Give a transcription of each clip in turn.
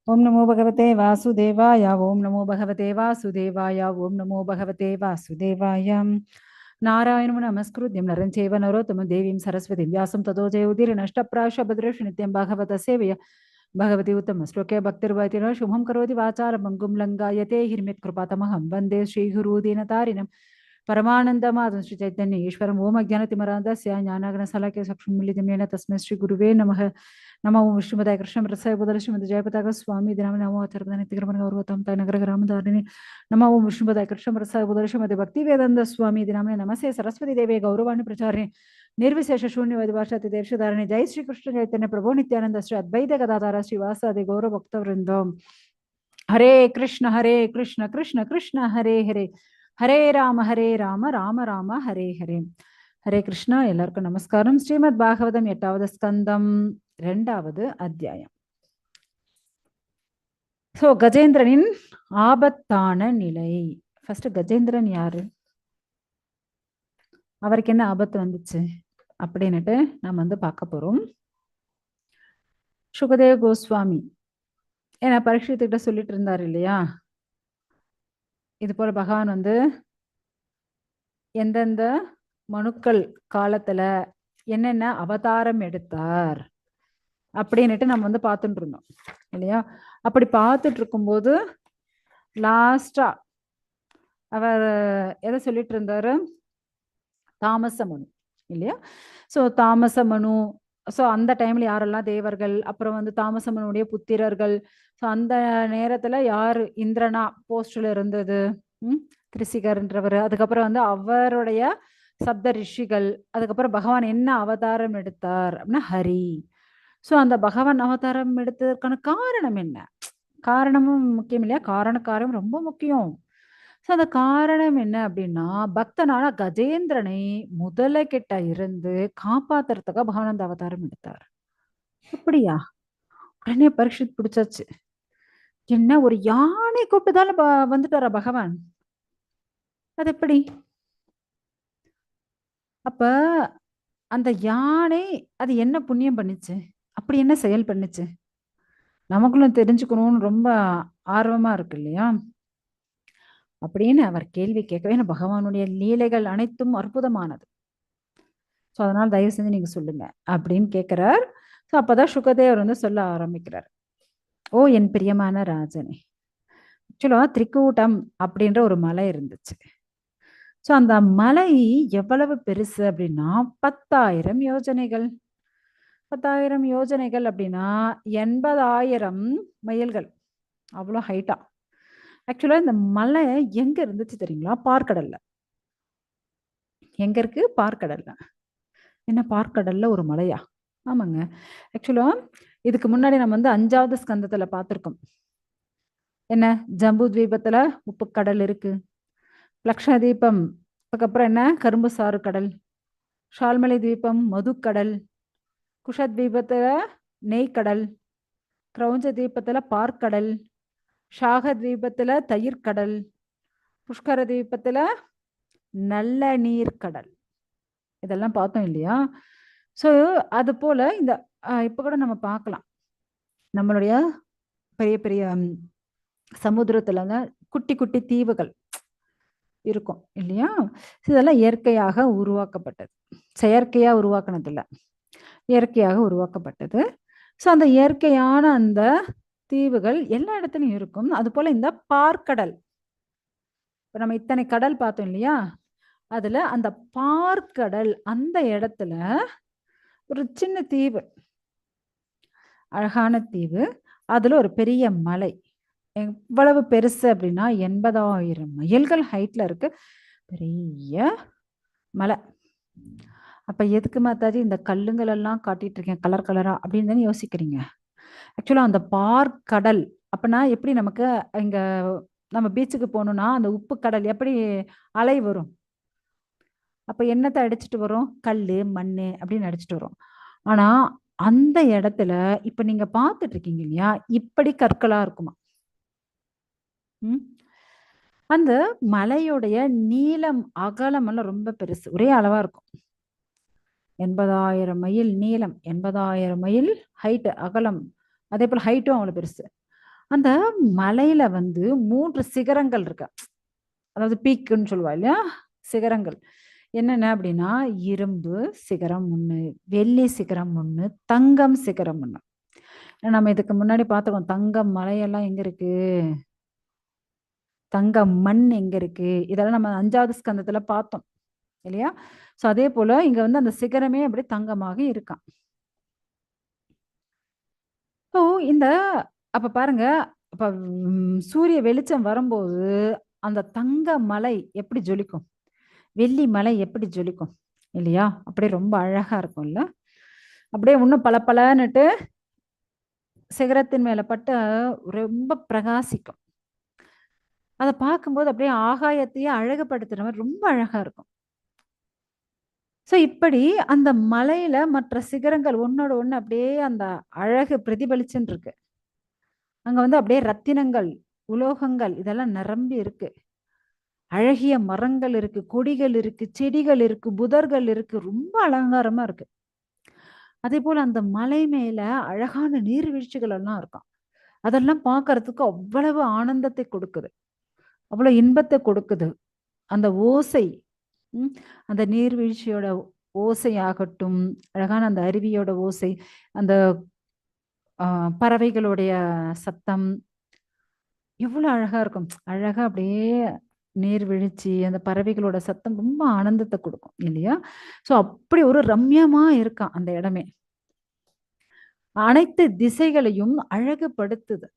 ओम नमो भगवते वासुदेवाय ओम नमो भगवते वासुदेवाय ओम नमो भगवते वासुदेवाय नारायणं नमस्कृत्य नरं चैव नरोत्तमं देवीं सरस्वतीं व्यासं ततो जयउदीर्नष्टप्राश भद्रेषु नित्यं भागवत सेवया भगवती उत्तमश्लोके भक्तिर्भवति शुभं करोति वाचारं लङ्घयते हिरण्यकृपातमहं वन्दे श्रीगुरुदीनतारिणं परमानन्दमाधवं श्रीचैतन्य ईश्वरम् ओम अज्ञानतिमिरान्धस्य ज्ञानाग्नशलाकया चक्षुन्मीलितं येन तस्मै श्रीगुरुवे नमः नमो विष्णुपदाय कृष्णप्रसाय बुधल श्रीमती जयपताक स्वामी दिनाम नमो आचार्य नित्यक्रमण गौरवतम तय नगर ग्रामधारिणी नमो विष्णुपदाय कृष्णप्रसाय बुधल श्रीमती भक्ति वेदांत स्वामी दिनाम नमसे सरस्वती देवी गौरवाणी प्रचारिणी निर्विशेष शून्यवादी भाषाति देशधारिणी जय श्री कृष्ण चैतन्य प्रभु नित्यानंद श्री अद्वैत गदाधार श्रीवासादि गौरव भक्त वृंदम हरे कृष्ण कृष्ण कृष्ण हरे हरे हरे राम राम राम हरे हरे हरे कृष्णा எல்லாருக்கும் நமஸ்காரம் ஸ்ரீமத் பாகவதம் 8வது ஸ்கந்தம் 2வது அத்தியாயம் சோ கஜேந்திரனின் ஆபத்தான நிலை ஃபர்ஸ்ட் கஜேந்திரன் யாரு அவருக்கு என்ன ஆபத்து வந்துச்சு அப்படினுட்டு நாம பார்க்க போறோம் சுகதேவ கோஸ்வாமி ஏன்னா பரீட்சித்துக்கிட்ட சொல்லிட்டு இருந்தாரு இல்லையா இது போல பகவான் எந்தெந்த மனுக்கள் காலத்துல என்னென்ன அவதாரம் எடுத்தார் அப்படின்னுட்டு நம்ம பார்த்துட்டு இருந்தோம் இல்லையா அப்படி பார்த்துட்டு இருக்கும்போது லாஸ்டா அவர் எதை சொல்லிட்டு இருந்தாரு தாமச மனு இல்லையா சோ தாமச மனு சோ அந்த டைம்ல யாரெல்லாம் தேவர்கள் அப்புறம் தாமச மனுடைய புத்திரர்கள் சோ அந்த நேரத்துல யாரு இந்திரனா போஸ்ட்ல இருந்தது கிருசிகர்ன்றவர் அதுக்கப்புறம் அவருடைய சப்த ரிஷிகள் அதுக்கப்புறம் பகவான் என்ன அவதாரம் எடுத்தார் அப்படின்னா ஹரி சோ அந்த பகவான் அவதாரம் எடுத்ததற்கான காரணம் என்ன காரணமும் முக்கியம் இல்லையா காரணம் ரொம்ப முக்கியம் சோ அந்த காரணம் என்ன அப்படின்னா பக்தனான கஜேந்திரனை முதல கிட்ட இருந்து காப்பாத்துறதுக்காக பகவான் அந்த அவதாரம் எடுத்தார் அப்படியா உடனே பரீட்சித் பிடிச்சாச்சு என்ன ஒரு யானை கூப்பிட்டுதால வந்துட்டாரா பகவான் அது எப்படி அப்ப அந்த யானை அது என்ன புண்ணியம் பண்ணுச்சு அப்படி என்ன செயல் பண்ணுச்சு நமக்குள்ளும் தெரிஞ்சுக்கணும்னு ரொம்ப ஆர்வமா இருக்கு இல்லையா அப்படின்னு அவர் கேள்வி கேட்கவே பகவானுடைய லீலைகள் அனைத்தும் அற்புதமானது சோ அதனால தயவு செஞ்சு நீங்க சொல்லுங்க அப்படின்னு கேட்கிறார் சோ அப்பதான் சுகதேவர் சொல்ல ஆரம்பிக்கிறார் ஓ என் பிரியமான ராஜனே ஆக்சுவலா திரிக்கூட்டம் அப்படின்ற ஒரு மலை இருந்துச்சு சோ அந்த மலை எவ்வளவு பெருசு அப்படின்னா 10,000 யோஜனைகள் 10,000 யோஜனைகள் அப்படின்னா 80,000 மைல்கள் அவ்வளோ ஹைட்டா ஆக்சுவலா இந்த மலை எங்க இருந்துச்சு தெரியுங்களா பார்க்கடல்ல எங்க இருக்கு பார்க்கடல்ல என்ன பார்க்கடல்ல ஒரு மலையா ஆமாங்க ஆக்சுவலா இதுக்கு முன்னாடி நம்ம 5வது ஸ்கந்தத்துல பார்த்திருக்கோம் என்ன ஜம்பு தீபத்துல உப்பு கடல் இருக்கு லக்ஷதீபம் அதுக்கப்புறம் என்ன கரும்பு சாறு கடல் ஷால்மலை தீபம் மதுக்கடல் குஷத்வீபத்துல நெய்க்கடல் கிரௌஞ்ச தீபத்துல பார்க்கடல் ஷாக தீபத்துல தயிர்கடல் புஷ்கர தீபத்துல நல்ல நீர் கடல் இதெல்லாம் பார்த்தோம் இல்லையா சோ அது போல இந்த இப்ப கூட நம்ம பார்க்கலாம் நம்மளுடைய பெரிய பெரிய சமுத்திரத்துல குட்டி குட்டி தீவுகள் இருக்கும் இல்லையா இதெல்லாம் இயற்கையாக உருவாக்கப்பட்டது செயற்கையா உருவாக்குனது இல்ல இயற்கையாக உருவாக்கப்பட்டது சோ அந்த இயற்கையான அந்த தீவுகள் எல்லா இடத்துலயும் இருக்கும் அது போல இந்த பார்க்கடல் இப்ப நம்ம இத்தனை கடல் பார்த்தோம் இல்லையா அதுல அந்த பார்க்கடல் அந்த இடத்துல ஒரு சின்ன தீவு அழகான தீவு அதுல ஒரு பெரிய மலை எவ்வளவு பெருசு அப்படின்னா 80,000 மைல்கள் ஹைட்ல இருக்கு பெரிய மலை அப்ப எதுக்கு மாதாஜி இந்த கல்லுங்கள் எல்லாம் காட்டிட்டு இருக்கேன் கலர் கலரா அப்படின்னு தானே யோசிக்கிறீங்க ஆக்சுவலா அந்த பார்க்கடல் அப்பனா எப்படி நமக்கு இங்க நம்ம பீச்சுக்கு போகணும்னா அந்த உப்பு கடல் எப்படி அலை வரும் அப்ப என்னத்தை அடிச்சுட்டு வரும் கல்லு மண்ணு அப்படின்னு அடிச்சுட்டு வரும் ஆனா அந்த இடத்துல இப்ப நீங்க பார்த்துட்டு இருக்கீங்க இல்லையா இப்படி கற்களா இருக்குமா அந்த மலையுடைய நீளம் அகலம் எல்லாம் ரொம்ப பெருசு ஒரே அளவா இருக்கும் 80,000 மைல் நீளம் 80,000 மைல் ஹைட் அகலம் அதே போல ஹைட்டும் அவ்வளவு பெருசு அந்த மலையில வந்து 3 சிகரங்கள் இருக்கு. அதாவது பீக்குன்னு சொல்லுவா இல்லையா? சிகரங்கள். என்னென்ன அப்படின்னா, இரும்பு சிகரம் 1, வெள்ளி சிகரம் 1, தங்கம் சிகரம் 1. நம்ம இதுக்கு முன்னாடி பார்த்துருக்கோம். தங்கம் மலையெல்லாம் எங்க இருக்கு? தங்க மண் எங்க இருக்கு? இதெல்லாம் நம்ம 5வது ஸ்கந்தத்துல பார்த்தோம் இல்லையா? ஸோ அதே போல இங்க வந்து அந்த சிகரமே அப்படியே தங்கமாக இருக்காம். ஸோ இந்த அப்ப பாருங்க, அப்ப சூரிய வெளிச்சம் வரும்போது அந்த தங்க மலை எப்படி ஜொலிக்கும்? வெள்ளி மலை எப்படி ஜொலிக்கும்? இல்லையா? அப்படியே ரொம்ப அழகா இருக்கும்ல? அப்படியே இன்னும் பளபளன்னுட்டு சிகரத்தின் மேல பட்டு ரொம்ப பிரகாசிக்கும். அத பார்க்கும்போது அப்படியே ஆகாயத்தையே அழகுபடுத்துற மாரி ரொம்ப அழகா இருக்கும். ஸோ இப்படி அந்த மலையில மற்ற சிகரங்கள் ஒண்ணோட ஒண்ணு அப்படியே அந்த அழகு பிரதிபலிச்சுன்னு இருக்கு. அங்க வந்து அப்படியே ரத்தினங்கள், உலோகங்கள் இதெல்லாம் நிரம்பி இருக்கு. அழகிய மரங்கள் இருக்கு, கொடிகள் இருக்கு, செடிகள் இருக்கு, புதர்கள் இருக்கு. ரொம்ப அலங்காரமா இருக்கு. அதேபோல அந்த மலை மேல அழகான நீர்வீழ்ச்சிகள் எல்லாம் இருக்காம். அதெல்லாம் பார்க்கறதுக்கு அவ்வளவு ஆனந்தத்தை கொடுக்குது. அவ்வளவு இன்பத்தை கொடுக்குது. அந்த ஓசை, ம், அந்த நீர்வீழ்ச்சியோட ஓசையாகட்டும், அழகான அந்த அருவியோட ஓசை, அந்த பறவைகளுடைய சத்தம் எவ்வளவு அழகா இருக்கும். அழகா அப்படியே நீர்வீழ்ச்சி, அந்த பறவைகளோட சத்தம் ரொம்ப ஆனந்தத்தை கொடுக்கும் இல்லையா? ஸோ அப்படி ஒரு ரம்யமா இருக்காம் அந்த இடமே. அனைத்து திசைகளையும் அழகுபடுத்துது.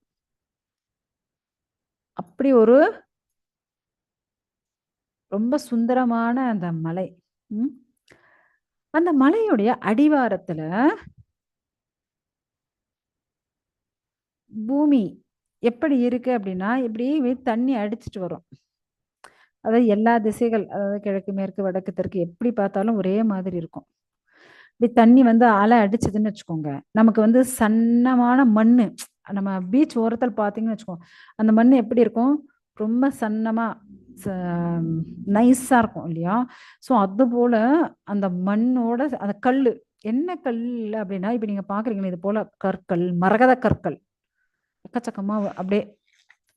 அப்படி ஒரு ரொம்ப சுந்தரமான அந்த மலை. ம். அந்த மலையுடைய அடிவாரத்துல பூமி எப்படி இருக்கு அப்படின்னா, இப்படி தண்ணி அடிச்சிட்டு வரும். அதாவது எல்லா திசைகள், அதாவது கிழக்கு, மேற்கு, வடக்கு, தெற்கு எப்படி பார்த்தாலும் ஒரே மாதிரி இருக்கும். இப்படி தண்ணி வந்து அலை அடிச்சதுன்னு வச்சுக்கோங்க. நமக்கு வந்து சன்னமான மண்ணு, நம்ம பீச் ஓரத்துல பார்த்தீங்கன்னு வச்சுக்கோங்க. அந்த மண் எப்படி இருக்கும்? ரொம்ப சன்னமா நைஸா இருக்கும் இல்லையா? ஸோ அது போல அந்த மண்ணோட அந்த கல்லு, என்ன கல் அப்படின்னா, இப்ப நீங்க பாக்குறீங்களா இது போல கற்கள், மரகத கற்கள் எக்கச்சக்கமா அப்படியே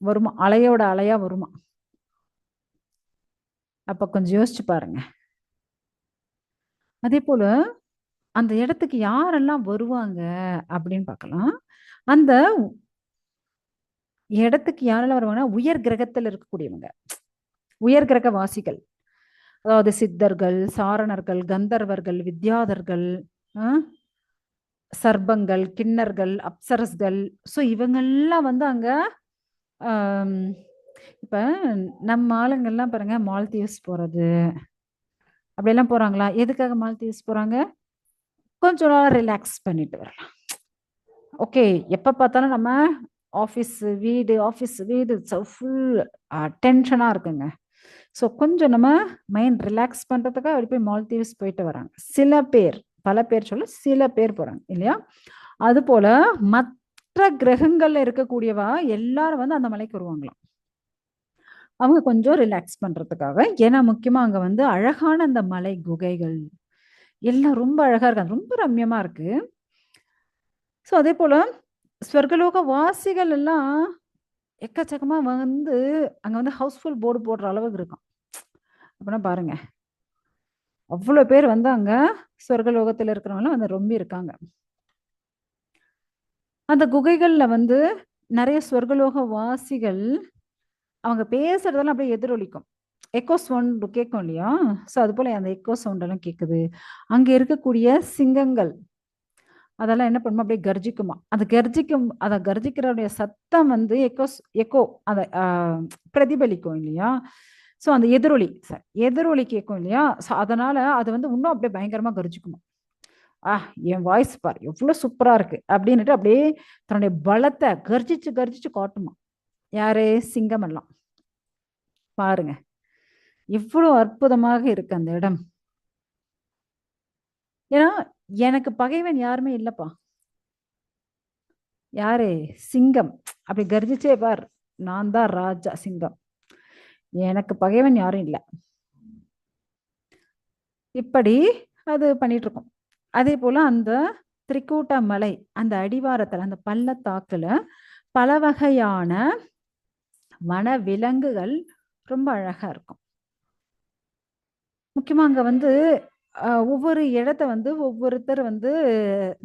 வருமா, அலையோட அலையா வருமா. அப்ப கொஞ்சம் யோசிச்சு பாருங்க. அதே போல அந்த இடத்துக்கு யாரெல்லாம் வருவாங்க அப்படின்னு பார்க்கலாம். அந்த இடத்துக்கு யாரெல்லாம் வருவாங்கன்னா, உயர் கிரகத்தில் இருக்கக்கூடியவங்க, உயர் கிரக வாசிகள். அதாவது சித்தர்கள், சாரணர்கள், கந்தர்வர்கள், வித்யாதர்கள், அஹ், சர்ப்பங்கள், கிண்ணர்கள், அப்சரஸ்கள். ஸோ இவங்கெல்லாம் வந்து அங்க ஆம், இப்ப நம்ம ஆளுங்கெல்லாம் பாருங்க மால்தீவ்ஸ் போறது அப்படியெல்லாம் போறாங்களா? எதுக்காக மால்தீவ்ஸ் போறாங்க? கொஞ்ச நாள் ரிலாக்ஸ் பண்ணிட்டு வரலாம். ஓகே, எப்ப பார்த்தாலும் நம்ம ஆஃபீஸ் வீடு, ஆஃபீஸ் வீடு ஃபுல் டென்ஷனா இருக்குங்க. ஸோ கொஞ்சம் நம்ம மைண்ட் ரிலாக்ஸ் பண்றதுக்காக அப்படி போய் மால்தீவ்ஸ் போயிட்டு வராங்க. சில பேர், பல பேர் சொல்ல சில பேர் போறாங்க இல்லையா? அது போல மற்ற கிரகங்கள்ல இருக்கக்கூடியவா எல்லாரும் வந்து அந்த மலைக்கு வருவாங்களாம். அவங்க கொஞ்சம் ரிலாக்ஸ் பண்றதுக்காக. ஏன்னா முக்கியமா அங்க வந்து அழகான அந்த மலை குகைகள் எல்லாம் ரொம்ப அழகா இருக்கு. ரொம்ப ரம்யமா இருக்கு. ஸோ அதே போல ஸ்வர்கலோக வாசிகள் எல்லாம் எக்கச்சக்கமா வந்து அங்க வந்து ஹவுஸ்ஃபுல் போர்டு போடுற அளவுக்கு இருக்கும். அப்படின்னா பாருங்க, அவ்வளவு பேர் வந்து அங்க சொர்க்கலோகத்துல இருக்கிறவங்க வந்து ரொம்ப இருக்காங்க. அந்த குகைகள்ல வந்து நிறைய சொர்க்கலோக வாசிகள் அவங்க பேசுறதெல்லாம் அப்படியே எதிரொலிக்கும். எக்கோ சவுண்ட் கேட்கும் இல்லையா? ஸோ அது போல அந்த எக்கோ சவுண்ட் எல்லாம் கேட்குது. அங்க இருக்கக்கூடிய சிங்கங்கள் அதெல்லாம் என்ன பண்ணுமா அப்படியே கர்ஜிக்குமா. அந்த கர்ஜிக்கும், அத கர்ஜிக்கிறவுடைய சத்தம் வந்து எக்கோ அத பிரதிபலிக்கும் இல்லையா? ஸோ அந்த எதிரொலி எதிரொலி கேட்கும் இல்லையா? ஸோ அதனால அது வந்து இன்னும் அப்படியே பயங்கரமா கர்ஜிக்குமா. என் வாய்ஸ் பாரு எவ்வளவு சூப்பரா இருக்கு அப்படின்னுட்டு அப்படியே தன்னுடைய பலத்தை கர்ஜிச்சு கர்ஜிச்சு காட்டுமா. யாரு? சிங்கம் எல்லாம். பாருங்க எவ்வளவு அற்புதமாக இருக்கு அந்த இடம். ஏன்னா எனக்கு பகைவன் யாருமே இல்லப்பா. யாரு? சிங்கம். அப்படி கர்ஜிச்சே பார், நான் தான் ராஜா சிங்கம், எனக்கு பகைவன் யாரும் இல்லை. இப்படி அது பண்ணிட்டு இருக்கோம். அதே போல அந்த திரிக்கூட்ட மலை அந்த அடிவாரத்துல அந்த பள்ளத்தாக்குல பல வகையான வன விலங்குகள் ரொம்ப அழகா இருக்கும். முக்கியமா அங்க வந்து ஒவ்வொரு இடத்த வந்து ஒவ்வொருத்தர் வந்து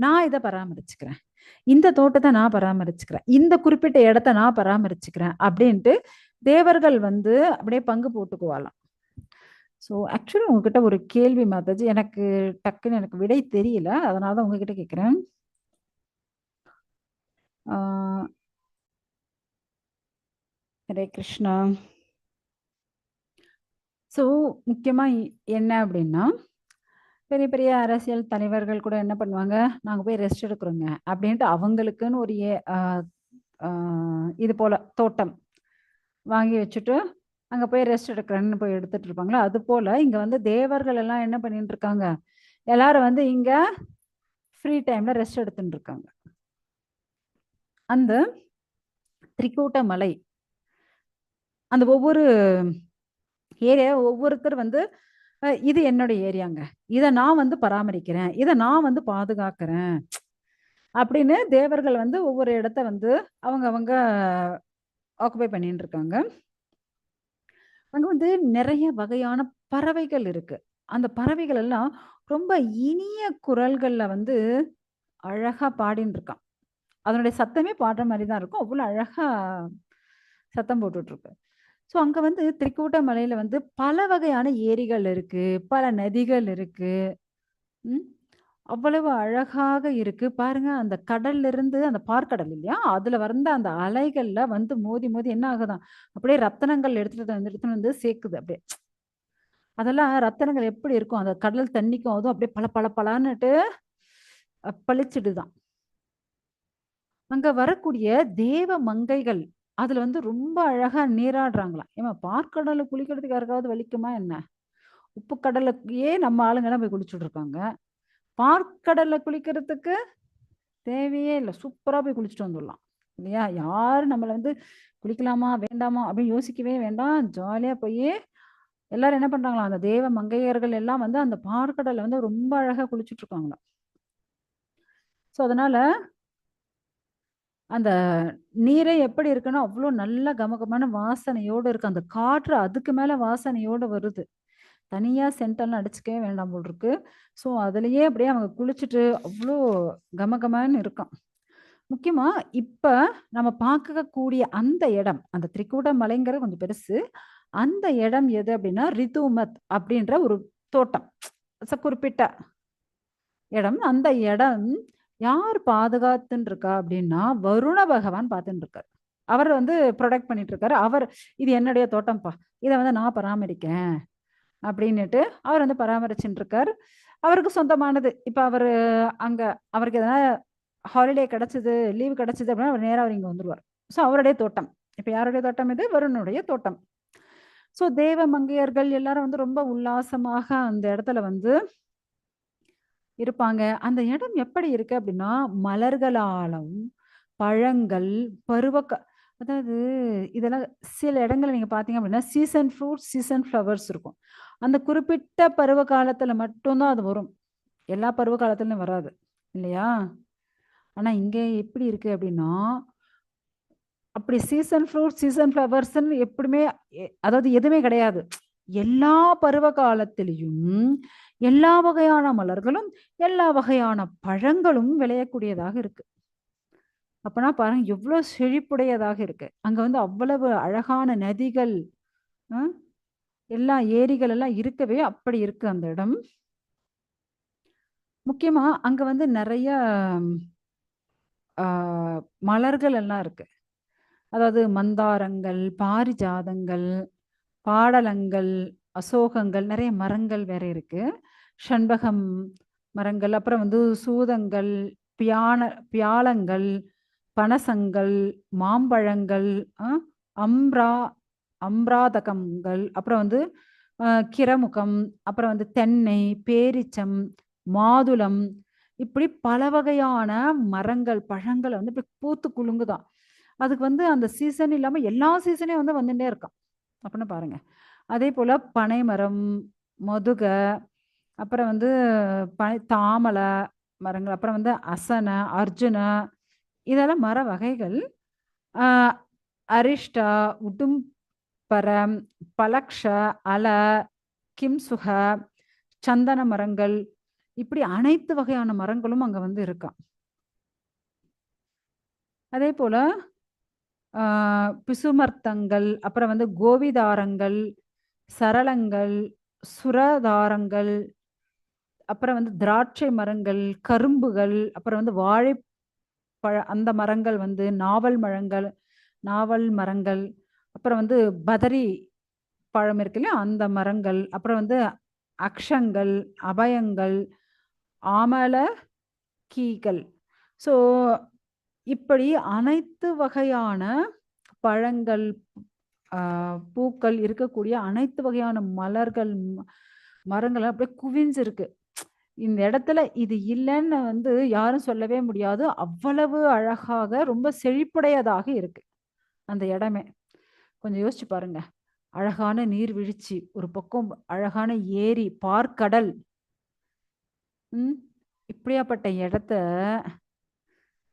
நான் இத பராமரிச்சுக்கிறேன். இந்த தோட்டத்த நான் பராமரிச்சுக்கிறேன். இந்த குறிப்பிட்ட இடத்த நான் பராமரிச்சுக்கிறேன் அப்படின்ட்டு தேவர்கள் வந்து அப்படியே பங்கு போட்டுக்குவாளாம். ஸோ ஆக்சுவலி உங்ககிட்ட ஒரு கேள்வி மாதாஜி. எனக்கு டக்குன்னு எனக்கு விடை தெரியல. அதனால தான் உங்ககிட்ட கேட்கிறேன். ஆ ஹரே கிருஷ்ணா. ஸோ முக்கியமா என்ன அப்படின்னா, பெரிய பெரிய அரசியல் தலைவர்கள் கூட என்ன பண்ணுவாங்க, நாங்க போய் ரெஸ்ட் எடுக்கிறோங்க அப்படின்ட்டு அவங்களுக்குன்னு ஒரு அ ஆ இது போல தோட்டம் வாங்கி வச்சுட்டு, அங்க போய் ரெஸ்ட் எடுக்கிறேன்னு போய் எடுத்துட்டு இருப்பாங்களா, அதுபோல இங்க வந்து தேவர்கள் எல்லாம் என்ன பண்ணிட்டு இருக்காங்க, எல்லாரும் வந்து இங்க ஃப்ரீ டைம்ல ரெஸ்ட் எடுத்துட்டு இருக்காங்க. அந்த திரிகூட்ட மலை, அந்த ஒவ்வொரு ஏரியா ஒவ்வொருத்தர் வந்து இது என்னோட ஏரியாங்க. இத நான் வந்து பராமரிக்கிறேன். இத நான் வந்து பாதுகாக்கிறேன். அப்படின்னு தேவர்கள் வந்து ஒவ்வொரு இடத்த வந்து அவங்க அவங்க ஆக்குபை பண்ணிட்டு இருக்காங்க. அங்க வந்து நிறைய வகையான பறவைகள் இருக்கு. அந்த பறவைகள் எல்லாம் ரொம்ப இனிய குரல்கள்ல வந்து அழகா பாடின்னு இருக்கான். அதனுடைய சத்தமே பாடுற மாரி தான் இருக்கும். அவ்வளோ அழகா சத்தம் போட்டுட்டு இருக்கு. ஸோ அங்க வந்து திரிகூட்ட மலையில வந்து பல வகையான ஏரிகள் இருக்கு. பல நதிகள் இருக்கு. ம். அவ்வளவு அழகாக இருக்கு. பாருங்க அந்த கடல்ல இருந்து அந்த பாற்கடல் இல்லையா? அதுல வந்த அந்த அலைகள்ல வந்து மோதி மோதி என்ன ஆகுதாம், அப்படியே ரத்தினங்கள் எடுத்துட்டு வந்து சேர்க்குது அப்படியே. அதெல்லாம் ரத்தினங்கள் எப்படி இருக்கும்? அந்த கடல் தண்ணிக்கும் அதுவும் அப்படியே பளபளபளன்னுட்டு பளிச்சிடுதாம். அங்க வரக்கூடிய தேவ மங்கைகள், அதுல வந்து ரொம்ப அழகா நீராடுறாங்களாம். ஏம்மா பாற்கடல்ல குளிக்கிறதுக்கு யாருக்காவது வலிக்குமா என்ன? உப்பு கடலுக்கே நம்ம ஆளுங்கலாம் போய் குளிச்சுட்டு இருக்காங்க. பாற்கடல்ல குளிக்கிறதுக்கு தேவையே இல்ல. சூப்பரா போய் குளிச்சுட்டு வந்துடலாம். இல்லையா? யாரும் நம்மள வந்து குளிக்கலாமா? வேண்டாமா? அப்படின்னு யோசிக்கவே வேண்டாம். ஜாலியா போயி எல்லாரும் என்ன பண்றாங்களாம், அந்த தேவ மங்கையர்கள் எல்லாம் வந்து அந்த பாற்கடல்ல வந்து ரொம்ப அழகா குளிச்சுட்டு இருக்காங்களாம். ஸோ அதனால அந்த நீரே எப்படி இருக்குன்னா, அவ்ளோ நல்ல கமகமான வாசனையோட இருக்கு. அந்த காற்று அதுக்கு மேல வாசனையோட வருது. தனியா சென்டெல்லாம் அடிச்சுக்கவே வேண்டாம் போல இருக்கு. ஸோ அதிலேயே அப்படியே அவங்க குளிச்சுட்டு அவ்ளோ கமகமன்னு இருக்கும். முக்கியமா இப்ப நம்ம பார்க்கக்கூடிய அந்த இடம், அந்த திரிகூட மலைங்கிறது கொஞ்சம் பெருசு. அந்த இடம் எது அப்படின்னா, ரிதுமத் அப்படின்ற ஒரு தோட்டம். குறிப்பிட்ட இடம். அந்த இடம் யார் பாதுகாத்துன்னு இருக்கா அப்படின்னா, வருண பகவான் பார்த்துன்னு இருக்காரு. அவர் வந்து புரொடெக்ட் பண்ணிட்டு இருக்காரு. இது என்னுடைய தோட்டம்ப்பா. இத வந்து நான் பராமரிக்கிறேன் அப்படின்னுட்டு அவர் வந்து பராமரிச்சுட்டு இருக்காரு. அவருக்கு சொந்தமானது. இப்ப அங்க அவருக்கு எதனா ஹாலிடே கிடைச்சது, லீவ் கிடைச்சது அப்படின்னா, அவர் நேரா இங்க வந்துருவார். ஸோ அவருடைய தோட்டம். இப்ப யாருடைய தோட்டம் இது? வருணுடைய தோட்டம். ஸோ தேவ மங்கையர்கள் எல்லாரும் வந்து ரொம்ப உல்லாசமாக அந்த இடத்துல வந்து இருப்பாங்க. அந்த இடம் எப்படி இருக்கு அப்படின்னா, மலர்களாலும், பழங்கள், பருவ அதாவது இதெல்லாம் சில இடங்கள்ல நீங்க பார்த்தீங்க அப்படின்னா, சீசன் ஃப்ரூட்ஸ், சீசன் ஃப்ளவர்ஸ் இருக்கும். அந்த குறிப்பிட்ட பருவ காலத்துல மட்டும் தான் அது வரும். எல்லா பருவ காலத்துலயும் வராது. இல்லையா? ஆனா இங்க எப்படி இருக்கு அப்படின்னா, அப்படி சீசன் ஃப்ரூட்ஸ், சீசன் ஃப்ளவர்ஸ்ன்னு எப்படியுமே அதாவது எதுவுமே கிடையாது. எல்லா பருவ காலத்திலயும் எல்லா வகையான மலர்களும், எல்லா வகையான பழங்களும் விளையக்கூடியதாக இருக்கு. அப்பன்னா பாருங்க எவ்ளோ செழிப்புடையதாக இருக்கு. அங்க வந்து அவ்வளவு அழகான நதிகள், அ எல்லா ஏரிகள் எல்லாம் இருக்கவே அப்படி இருக்கு அந்த இடம். முக்கியமா அங்க வந்து நெறைய ஆ மலர்கள் எல்லாம் இருக்கு. அதாவது மந்தாரங்கள், பாரிஜாதங்கள், பாடலங்கள், அசோகங்கள் நெறைய மரங்கள் வேற இருக்கு. ஷண்பகம் மரங்கள், அப்புறம் வந்து சூதங்கள், பியான பியாளங்கள், பனசங்கள், மாம்பழங்கள், அ அம்ரா அம்ராதகங்கள், அப்புறம் வந்து அ கிரமுகம், அப்புறம் வந்து தென்னை, பேரிச்சம், மாதுளம், இப்படி பல வகையான மரங்கள், பழங்கள் வந்து இப்படி பூத்து குலுங்குதாம். அதுக்கு வந்து அந்த சீசன் இல்லாம எல்லா சீசனையும் வந்து வந்துட்டே இருக்காம். அப்பன்னு பாருங்க. அதேபோல பனைமரம், மதுக, அப்புறம் வந்து தாமல மரங்கள், அப்புறம் வந்து அசன, அர்ஜுன இதெல்லாம் மர வகைகள். ஆஹ் அரிஷ்டா, உடும்பரம், பலக்ஷ, அல, கிம்சுக, சந்தன மரங்கள், இப்படி அனைத்து வகையான மரங்களும் அங்க வந்து இருக்காம். அதே போல பிசுமர்த்தங்கள், அப்புறம் வந்து கோவிதாரங்கள், சரளங்கள், சுரதாரங்கள், அப்புறம் வந்து திராட்சை மரங்கள், கரும்புகள், அப்புறம் வந்து அந்த மரங்கள் வந்து நாவல் மரங்கள், அப்புறம் வந்து பதரி பழம் இருக்கு இல்லையா அந்த மரங்கள், அப்புறம் வந்து அக்ஷங்கள், அபயங்கள், ஆமல கீகள். ஸோ இப்படி அனைத்து வகையான பழங்கள், பூக்கள் இருக்கக்கூடிய அனைத்து வகையான மரங்கள் அப்படியே குவிஞ்சிருக்கு. இந்த இடத்துல இது இல்லைன்னு வந்து யாரும் சொல்லவே முடியாது. அவ்வளவு அழகாக ரொம்ப செழிப்புடையதாக இருக்கு அந்த இடமே. கொஞ்சம் யோசிச்சு பாருங்க. அழகான நீர்வீழ்ச்சி, ஒரு பக்கம் அழகான ஏரி, பார்க்கடல். இப்படியாப்பட்ட இடத்த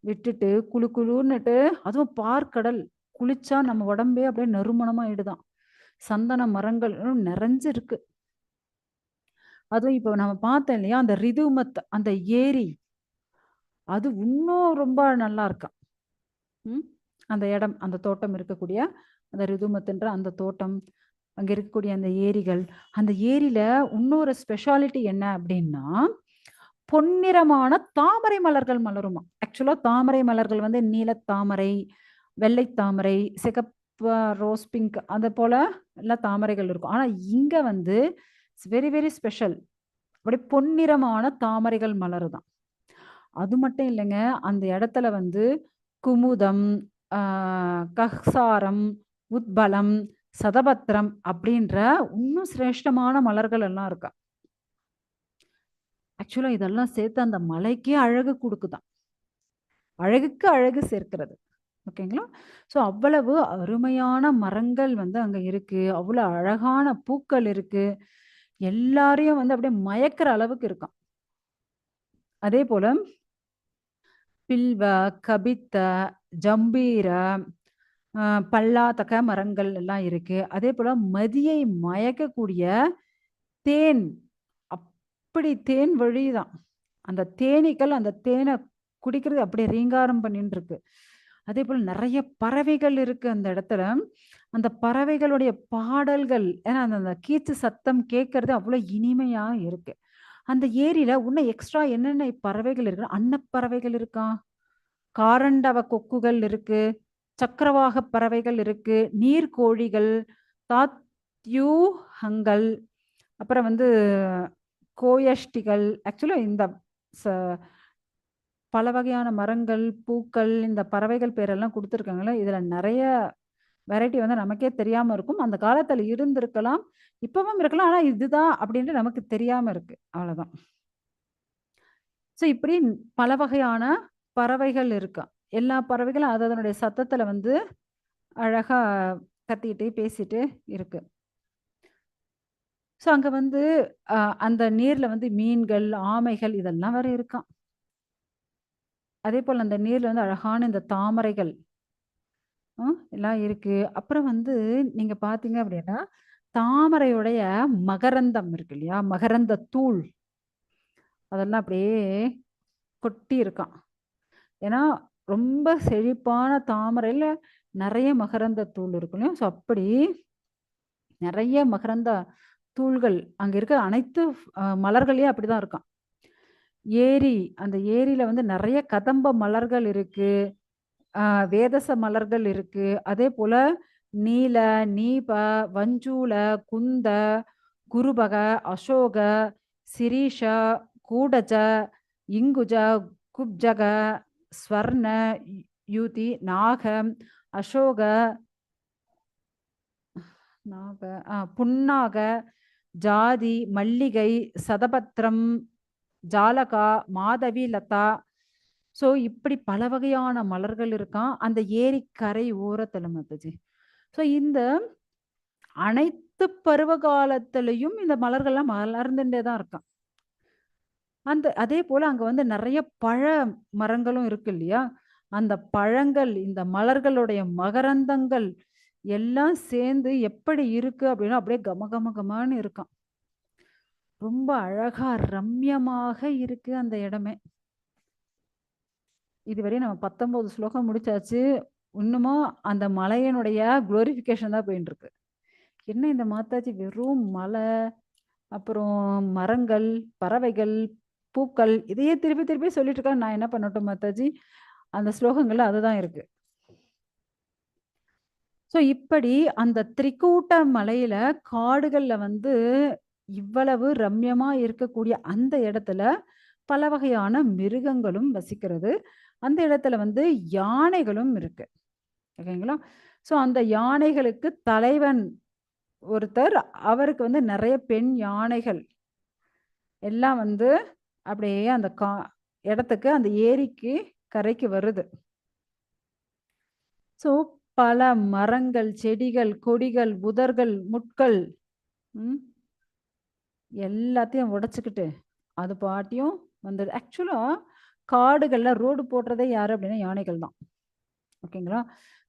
விட்டுட்டு குளு குளுன்னுட்டு, அதுவும் பார்க்கடல், குளிச்சா நம்ம உடம்பே அப்படியே நறுமணமாயிடுதான். சந்தன மரங்கள் நிறைஞ்சு இருக்கு. அதுவும் இப்போ நம்ம பார்த்தோம் இல்லையா அந்த ரிதுமத், அந்த ஏரி, அது இன்னும் ரொம்ப நல்லா இருக்காம். அந்த இடம், அந்த தோட்டம் இருக்கக்கூடிய அந்த ரிதுமத்துன்ற அந்த தோட்டம், அங்க இருக்கக்கூடிய அந்த ஏரிகள், அந்த ஏரியில இன்னொரு ஸ்பெஷாலிட்டி என்ன அப்படின்னா, பொன்னிறமான தாமரை மலர்கள் மலருமா. ஆக்சுவலா தாமரை மலர்கள் வந்து நீலத்தாமரை, வெள்ளை தாமரை, சிகப்பு, ரோஸ் பிங்க், அது போல எல்லாம் தாமரைகள் இருக்கும். ஆனா இங்க வந்து வெரி வெரி ஸ்பெஷல். அப்படி பொன்னிறமான தாமரைகள் மலருதான். அது மட்டும் இல்லைங்க, அந்த இடத்துல வந்து குமுதம், கஹ்சாரம், உத்பலம், சதபத்திரம் அப்படின்ற இன்னும் சிரேஷ்டமான மலர்கள் எல்லாம் இருக்கா. ஆக்சுவலா இதெல்லாம் சேர்த்து அந்த மலைக்கே அழகு கொடுக்குதான். அழகுக்கு அழகு சேர்க்கிறது. ஓகேங்களா? ஸோ அவ்வளவு அருமையான மரங்கள் வந்து அங்க இருக்கு. அவ்வளவு அழகான பூக்கள் இருக்கு. எல்லாரையும் வந்து அப்படியே மயக்கிற அளவுக்கு இருக்காம். அதே போல பில்வ, கபித்த, ஜம்பீர, பல்லாத்தக மரங்கள் எல்லாம் இருக்கு. அதே போல மதியை மயக்கக்கூடிய தேன், அப்படி தேன் வழிதான். அந்த தேனீக்கள் அந்த தேனை குடிக்கிறது அப்படியே ரீங்காரம் பண்ணிட்டு இருக்கு. அதே போல நிறைய பறவைகள் இருக்கு அந்த இடத்துல. அந்த பறவைகளுடைய பாடல்கள், ஏன்னா அந்த கீச்சு சத்தம் கேட்கறது அவ்வளவு இனிமையா இருக்கு. அந்த ஏரியில இன்னும் எக்ஸ்ட்ரா என்னென்ன பறவைகள் இருக்கு, அன்னப்பறவைகள் இருக்கா, காரண்டவ கொக்குகள் இருக்கு, சக்கரவாக பறவைகள் இருக்கு, நீர்க்கோழிகள், தாத்யூஹங்கள், அப்புறம் வந்து கோயஷ்டிகள். ஆக்சுவலா இந்த பல வகையான மரங்கள், பூக்கள், இந்த பறவைகள் பேரெல்லாம் கொடுத்துருக்காங்களே, இதுல நிறைய வெரைட்டி வந்து நமக்கே தெரியாம இருக்கும். அந்த காலத்துல இருந்திருக்கலாம், இப்பவும் இருக்கலாம். ஆனா இதுதான் அப்படின்ட்டு நமக்கு தெரியாம இருக்கு. அவ்வளவுதான். ஸோ இப்படி பல வகையான பறவைகள் இருக்கா. எல்லா பறவைகளும் அதனுடைய சத்தத்துல வந்து அழகா கத்திக்கிட்டு பேசிட்டு இருக்கு. ஸோ அங்க வந்து அந்த நீர்ல வந்து மீன்கள், ஆமைகள் இதெல்லாம் வேற இருக்காம். அதே போல அந்த நீர்ல வந்து அழகான இந்த தாமரைகள் எல்லாம் இருக்கு. அப்புறம் வந்து நீங்க பார்த்தீங்க அப்படின்னா, தாமரையுடைய மகரந்தம் இருக்கு இல்லையா? மகரந்த தூள் அதெல்லாம் அப்படியே கொட்டி இருக்காம். ஏன்னா, ரொம்ப செழிப்பான தாமரையில நிறைய மகரந்த தூள் இருக்கும் இல்லையா? ஸோ அப்படி நிறைய மகரந்த தூள்கள் அங்க இருக்க அனைத்து மலர்களையும் அப்படிதான் இருக்காம். ஏரி, அந்த ஏரியில வந்து நிறைய கதம்ப மலர்கள் இருக்கு. வேதச மலர்கள் இருக்கு. அதே போல நீல, நீப, வஞ்சூல, குந்த, குருபக, அசோக, சிரீஷ, கூடஜ, இங்குஜ, குப்ஜக, ஸ்வர்ண, யூதி, நாகம், அசோக, புன்னாக, ஜாதி, மல்லிகை, சதபத்திரம், ஜாலகா, மாதவி, லதா. ஸோ இப்படி பல வகையான மலர்கள் இருக்கான் அந்த ஏரிக்கரை ஓரத்துல மாதாஜி. ஸோ இந்த அனைத்து பருவ காலத்திலையும் இந்த மலர்கள்லாம் மலர்ந்துட்டே தான் இருக்கான். அதே போல அங்க வந்து நிறைய பழ மரங்களும் இருக்கு இல்லையா? அந்த பழங்கள், இந்த மலர்களுடைய மகரந்தங்கள் எல்லாம் சேர்ந்து எப்படி இருக்கு அப்படின்னா அப்படியே கம கம கமன்னு இருக்காம். ரொம்ப அழகா ரம்யமாக இருக்கு அந்த இடமே. இதுவரை நம்ம 19 ஸ்லோகம் முடிச்சாச்சு. இன்னமும் அந்த மலையினுடைய குளோரிஃபிகேஷன் தான் போயிட்டு இருக்கு. என்ன இந்த மாதாஜி வெறும் மலை, அப்புறம் மரங்கள், பறவைகள், பூக்கள் இதையே திருப்பி திருப்பி சொல்லிட்டு இருக்கா. நான் என்ன பண்ணட்டும் மாதாஜி? அந்த ஸ்லோகங்கள்ல அதுதான் இருக்கு. ஸோ இப்படி அந்த திரிகூட்ட மலையில காடுகள்ல வந்து இவ்வளவு ரம்யமா இருக்கக்கூடிய அந்த இடத்துல பல வகையான மிருகங்களும் வசிக்கிறது. அந்த இடத்துல வந்து யானைகளும் இருக்கு. ஓகேங்களா? ஸோ அந்த யானைகளுக்கு தலைவன் ஒருத்தர், அவருக்கு வந்து நிறைய பெண் யானைகள் எல்லாம் வந்து அப்படியே அந்த இடத்துக்கு, அந்த ஏரிக்கு கரைக்கு வருது. ஸோ பல மரங்கள், செடிகள், கொடிகள், புதர்கள், முட்கள் எல்லாத்தையும் உடைச்சுக்கிட்டு அது பாட்டியும் வந்தது. ஆக்சுவலா காடுகள்ல ரோடு போடுறதே யாரு அப்படின்னா யானைகள் தான். ஓகேங்களா?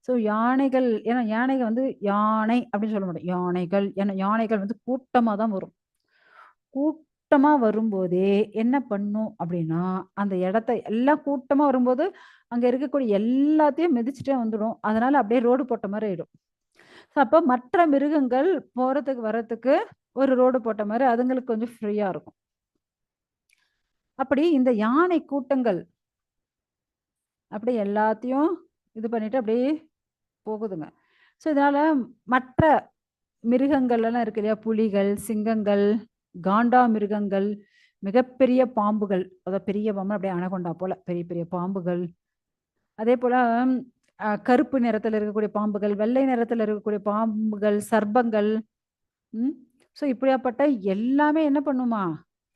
ஸோ யானைகள், ஏன்னா யானைகள் வந்து யானை அப்படின்னு சொல்ல மாட்டோம். யானைகள், ஏன்னா யானைகள் வந்து கூட்டமா தான் வரும். கூட்டமா வரும்போதே என்ன பண்ணும் அப்படின்னா, அந்த இடத்த எல்லாம் கூட்டமா வரும்போது அங்க இருக்கக்கூடிய எல்லாத்தையும் மிதிச்சுட்டே வந்துடும். அதனால அப்படியே ரோடு போட்ட மாதிரி ஆயிடும். அப்போ மற்ற மிருகங்கள் போறதுக்கு வர்றதுக்கு ஒரு ரோடு போட்ட மாதிரி அதுங்களுக்கு கொஞ்சம் ஃப்ரீயா இருக்கும். அப்படி இந்த யானை கூட்டங்கள் அப்படி எல்லாத்தையும் இது பண்ணிட்டு அப்படியே போகுதுங்க. ஸோ இதனால மற்ற மிருகங்கள் எல்லாம் இருக்கு இல்லையா, புலிகள், சிங்கங்கள், காண்டா மிருகங்கள், மிகப்பெரிய பாம்புகள், அதாவது பெரிய பாம்பு அப்படியே அனகொண்டா போல பெரிய பெரிய பாம்புகள், அதே போல கருப்பு நிறத்துல இருக்கக்கூடிய பாம்புகள், வெள்ளை நிறத்துல இருக்கக்கூடிய பாம்புகள், சர்ப்பங்கள். ஸோ இப்படியாப்பட்ட எல்லாமே என்ன பண்ணுமா,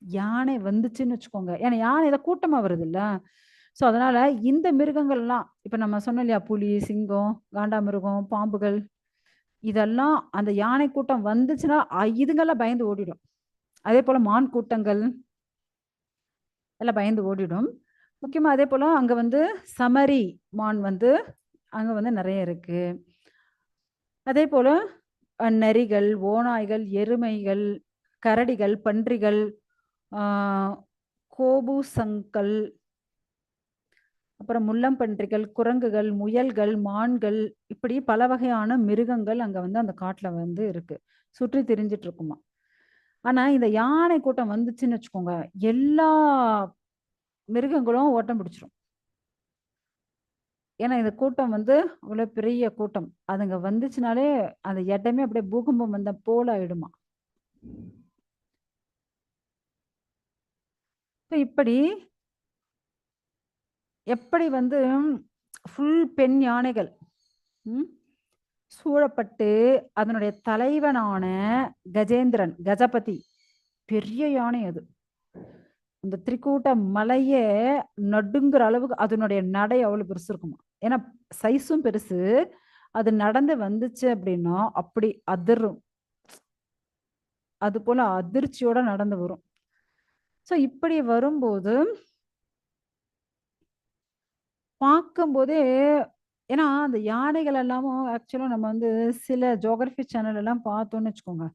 யானை வந்துச்சுன்னு வச்சுக்கோங்க. ஏன்னா யானை இதை கூட்டமா வருது இல்ல. ஸோ அதனால இந்த மிருகங்கள்லாம் இப்ப நம்ம சொன்னோம் இல்லையா, புலி, சிங்கம், காண்டாமிருகம், பாம்புகள், இதெல்லாம் அந்த யானை கூட்டம் வந்துச்சுன்னா இதுங்கெல்லாம் பயந்து ஓடிடும். அதே போல மான் கூட்டங்கள் எல்லாம் பயந்து ஓடிடும். முக்கியமா அதே போல அங்க வந்து சமரி மான் வந்து அங்க வந்து நிறைய இருக்கு. அதே போல நரிகள், ஓநாய்கள், எருமைகள், கரடிகள், பன்றிகள், கோபூசங்கள், அப்புறம் முள்ளம்பன்றிகள், குரங்குகள், முயல்கள், மான்கள், இப்படி பல வகையான மிருகங்கள் அங்க வந்து அந்த காட்டுல வந்து இருக்கு. சுற்றி திரிஞ்சிட்டு இருக்குமா. ஆனா இந்த யானை கூட்டம் வந்துச்சுன்னு வச்சுக்கோங்க, எல்லா மிருகங்களும் ஓட்டம் பிடிச்சிரும். ஏன்னா இந்த கூட்டம் வந்து அவ்வளவு பெரிய கூட்டம். அதுங்க வந்துச்சுனாலே அந்த இடமே அப்படியே பூகம்பம் வந்த போல ஆயிடுமா. இப்படி எப்படி வந்து ஃபுல் பெண் யானைகள் சூழப்பட்டு அதனுடைய தலைவனான கஜேந்திரன், கஜபதி, பெரிய யானை அது. அந்த திரிகூட்ட மலையே நடுங்குற அளவுக்கு அதனுடைய நடை அவ்வளவு பெருசு இருக்குமா. ஏன்னா சைஸும் பெருசு. அது நடந்து வந்துச்சு அப்படின்னா அப்படி அதிரும். அது போல அதிர்ச்சியோட நடந்து வரும். ஸோ இப்படி வரும்போது பார்க்கும்போதே, ஏன்னா அந்த யானைகள் எல்லாமும் ஆக்சுவலா நம்ம வந்து சில ஜியோகிராஃபி சேனல் எல்லாம் பார்த்தோம்னு வச்சுக்கோங்க,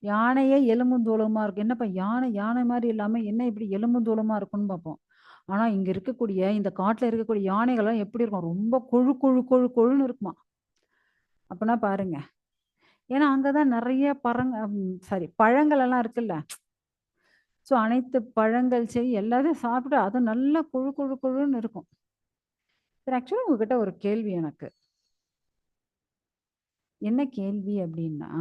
யானையே எலும்பும் தோலுமா இருக்கு. என்னப்பா யானை யானை மாதிரி இல்லாம என்ன இப்படி எலும்பும் தோலுமா இருக்குன்னு பார்ப்போம். ஆனா இங்க இருக்கக்கூடிய இந்த காட்டுல இருக்கக்கூடிய யானைகள்லாம் எப்படி இருக்கும், ரொம்ப கொழு கொழு கொழு கொழுன்னு இருக்குமா. அப்படின்னா பாருங்க. ஏன்னா அங்கதான் நிறைய பழங்கள் எல்லாம் இருக்குல்ல. ஸோ அனைத்து பழங்கள் செடி எல்லாத்தையும் சாப்பிட்டு அது நல்லா கொழு கொழு கொழுன்னு இருக்கும். சரி, ஆக்சுவலா உங்ககிட்ட ஒரு கேள்வி எனக்கு. என்ன கேள்வி அப்படின்னா,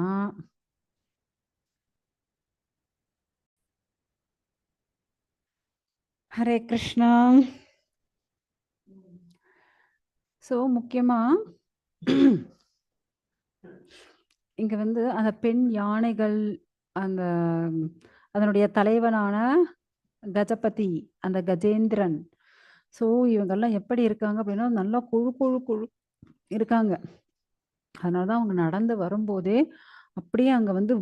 ஹரே கிருஷ்ணா. ஸோ முக்கியமா இங்க வந்து அந்த பெண் யானைகள், அந்த அதனுடைய தலைவனான கஜபதி, அந்த கஜேந்திரன், ஸோ இவங்கெல்லாம் எப்படி இருக்காங்க அப்படின்னா நல்லா குழு குழு குழு இருக்காங்க. அதனாலதான் அவங்க நடந்து வரும்போதே அப்படியே அங்க வந்து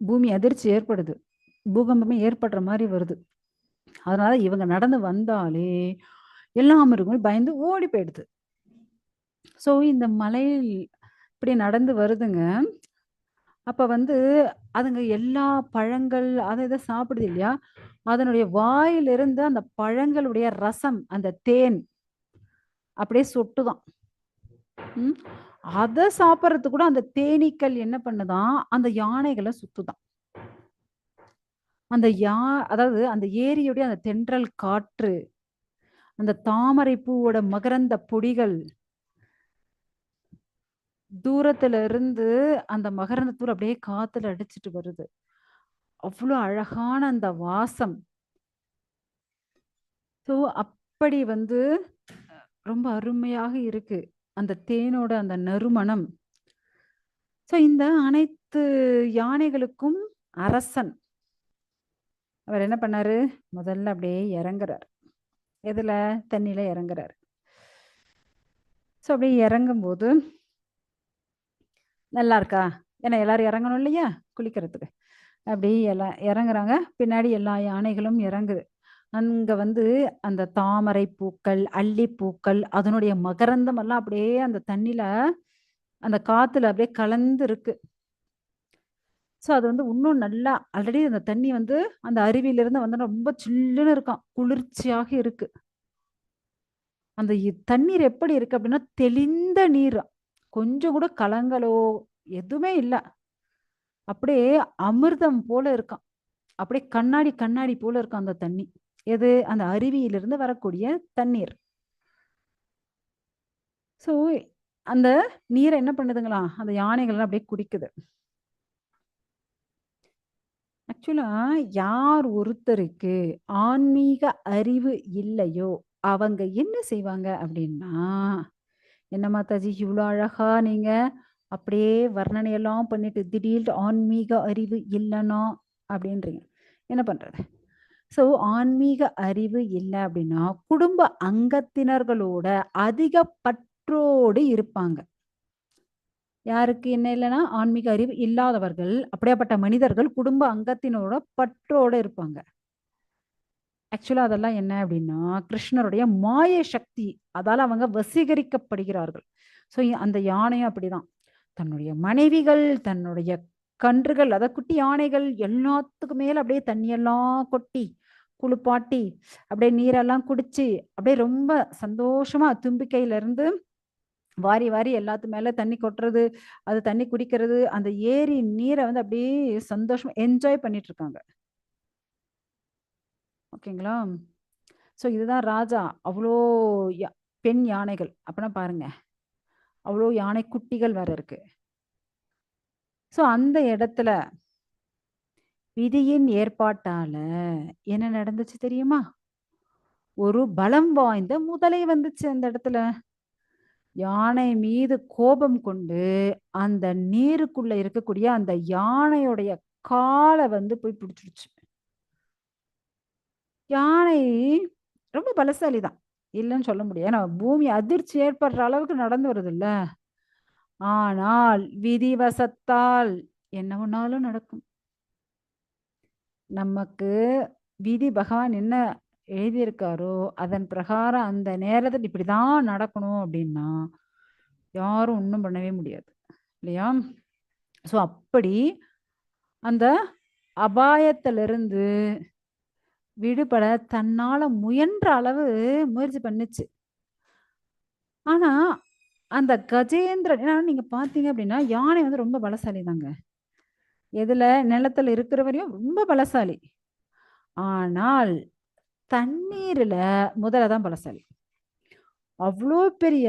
பூமி அதிர்ச்சி ஏற்படுது, பூகம்பமே ஏற்படுற மாதிரி வருது. அதனால இவங்க நடந்து வந்தாலே எல்லா மிருகங்களும் பயந்து ஓடி போயிடுது. ஸோ இந்த மலையில் இப்படி நடந்து வருதுங்க. அப்ப வந்து அதுங்க எல்லா பழங்கள் அத இத சாப்பிடுது இல்லையா? அதனுடைய வாயிலிருந்து அந்த பழங்களுடைய ரசம், அந்த தேன் அப்படியே சொட்டுதாம். ம். அத சாப்பிடுறதுக்கு கூட அந்த தேனீக்கள் என்ன பண்ணுதாம், அந்த யானைகள சுத்துதாம். அந்த அதாவது அந்த ஏரியுடைய அந்த தென்றல் காற்று, அந்த தாமரை பூவோட மகரந்த பொடிகள், தூரத்துல இருந்து அந்த மகரந்த தூள் அப்படியே காத்துல அடிச்சிட்டு வருது. அவ்ளோ அழகான அந்த வாசம். ஸோ அப்படி வந்து ரொம்ப அருமையாக இருக்கு. அந்த தேனோட அந்த நறுமணம். ஸோ இந்த அனைத்து யானைகளுக்கும் அரசன். அவர் என்ன பண்ணாரு? முதல்ல அப்படியே இறங்குறாரு. எதுல? தண்ணீல இறங்குறாரு. ஸோ அப்படியே இறங்கும்போது நல்லா இருக்கா? ஏன்னா எல்லாரும் இறங்கணும் இல்லையா? குளிக்கிறதுக்கு. அப்படி எல்லாம் இறங்குறாங்க. பின்னாடி எல்லா யானைகளும் இறங்குது. அங்க வந்து அந்த தாமரை பூக்கள், அல்லிப்பூக்கள், அதனுடைய மகரந்தம் எல்லாம் அப்படியே அந்த தண்ணீல, அந்த காத்துல அப்படியே கலந்து இருக்கு. ஸோ அது வந்து இன்னும் நல்லா ஆல்ரெடி அந்த தண்ணி வந்து அந்த அருவியிலிருந்து வந்தோனே ரொம்ப சில்லுன்னு இருக்காம். குளிர்ச்சியாக இருக்கு. அந்த தண்ணீர் எப்படி இருக்கு அப்படின்னா, தெளிந்த நீர். கொஞ்சம் கூட கலங்களோ எதுவுமே இல்ல. அப்படியே அமிர்தம் போல இருக்காம். அப்படியே கண்ணாடி கண்ணாடி போல இருக்கும் அந்த தண்ணி. எது? அந்த அருவியிலிருந்து வரக்கூடிய தண்ணீர். ஸோ அந்த நீர என்ன பண்ணுதுங்களாம், அந்த யானைகள்லாம் அப்படியே குடிக்குது. ஆக்சுவலா யார் ஒருத்தருக்கு ஆன்மீக அறிவு இல்லையோ, அவங்க என்ன செய்வாங்க அப்படின்னா, "என்ன மாதாஜி இவ்ளோ அழகா நீங்க அப்படியே வர்ணனையெல்லாம் பண்ணிட்டு, திடீர்னு ஆன்மீக அறிவு இல்லன்னா" அப்படின்றீங்க. என்ன பண்றது? ஸோ ஆன்மீக அறிவு இல்ல அப்படின்னா, குடும்ப அங்கத்தினர்களோட அதிக பற்றோடு இருப்பாங்க. யாருக்கு என்ன இல்லன்னா, ஆன்மீக அறிவு இல்லாதவர்கள், அப்படியாப்பட்ட மனிதர்கள் குடும்ப அங்கத்தினரோட பற்றோட இருப்பாங்க. ஆக்சுவலா அதெல்லாம் என்ன அப்படின்னா, கிருஷ்ணருடைய மாய சக்தி. அதால அவங்க வசீகரிக்கப்படுகிறார்கள். ஸோ அந்த யானையும் அப்படிதான். தன்னுடைய மனைவிகள், தன்னுடைய கன்றுகள், அதாவது குட்டி யானைகள் எல்லாத்துக்கு மேல அப்படியே தண்ணியெல்லாம் கொட்டி, குளிப்பாட்டி, அப்படியே நீரெல்லாம் குடிச்சு, அப்படியே ரொம்ப சந்தோஷமா தும்பிக்கையில இருந்து வாரி வாரி எல்லாத்து மேல தண்ணி கொட்டுறது, அது தண்ணி குடிக்கிறது, அந்த ஏரி நீர வந்து அப்படியே சந்தோஷமா என்ஜாய் பண்ணிட்டு இருக்காங்க. ஓகேங்களா? ஸோ இதுதான் ராஜா. அவ்ளோ யா பெண் யானைகள். அப்பன்னா பாருங்க. அவ்ளோ யானை குட்டிகள் வேற இருக்கு. ஸோ அந்த இடத்துல விதியின் ஏற்பாட்டால என்ன நடந்துச்சு தெரியுமா? ஒரு பலம் வாய்ந்த முதலை வந்துச்சு அந்த இடத்துல. யானை மீது கோபம் கொண்டு, அந்த நீருக்குள்ள இருக்கக்கூடிய அந்த யானையுடைய கால வந்து போய் பிடிச்சிருச்சு. யானை ரொம்ப பலசாலி தான். இல்லன்னு சொல்ல முடியாது. ஏன்னா பூமி அதிர்ச்சி ஏற்படுற அளவுக்கு நடந்து வருதுல்ல. ஆனால் விதிவசத்தால் என்ன வேணாலும் நடக்கும். நமக்கு விதி பகவான் என்ன எழுதியிருக்காரோ, அதன் பிரகாரம் அந்த நேரத்துல இப்படிதான் நடக்கணும் அப்படின்னா, யாரும் ஒண்ணும் பண்ணவே முடியாது. இல்லையா? ஸோ அப்படி அந்த அபாயத்திலிருந்து விடுபட தன்னால முயன்ற அளவு முயற்சி பண்ணுச்சு. ஆனா, அந்த கஜேந்திரன் ஏன்னா நீங்க பார்த்தீங்க அப்படின்னா, யானை வந்து ரொம்ப பலசாலி தாங்க. எதுல? நிலத்துல இருக்கிற வரையும் ரொம்ப பலசாலி. ஆனால் தண்ணீருல முதல தான் பலசாலி. அவ்ளோ பெரிய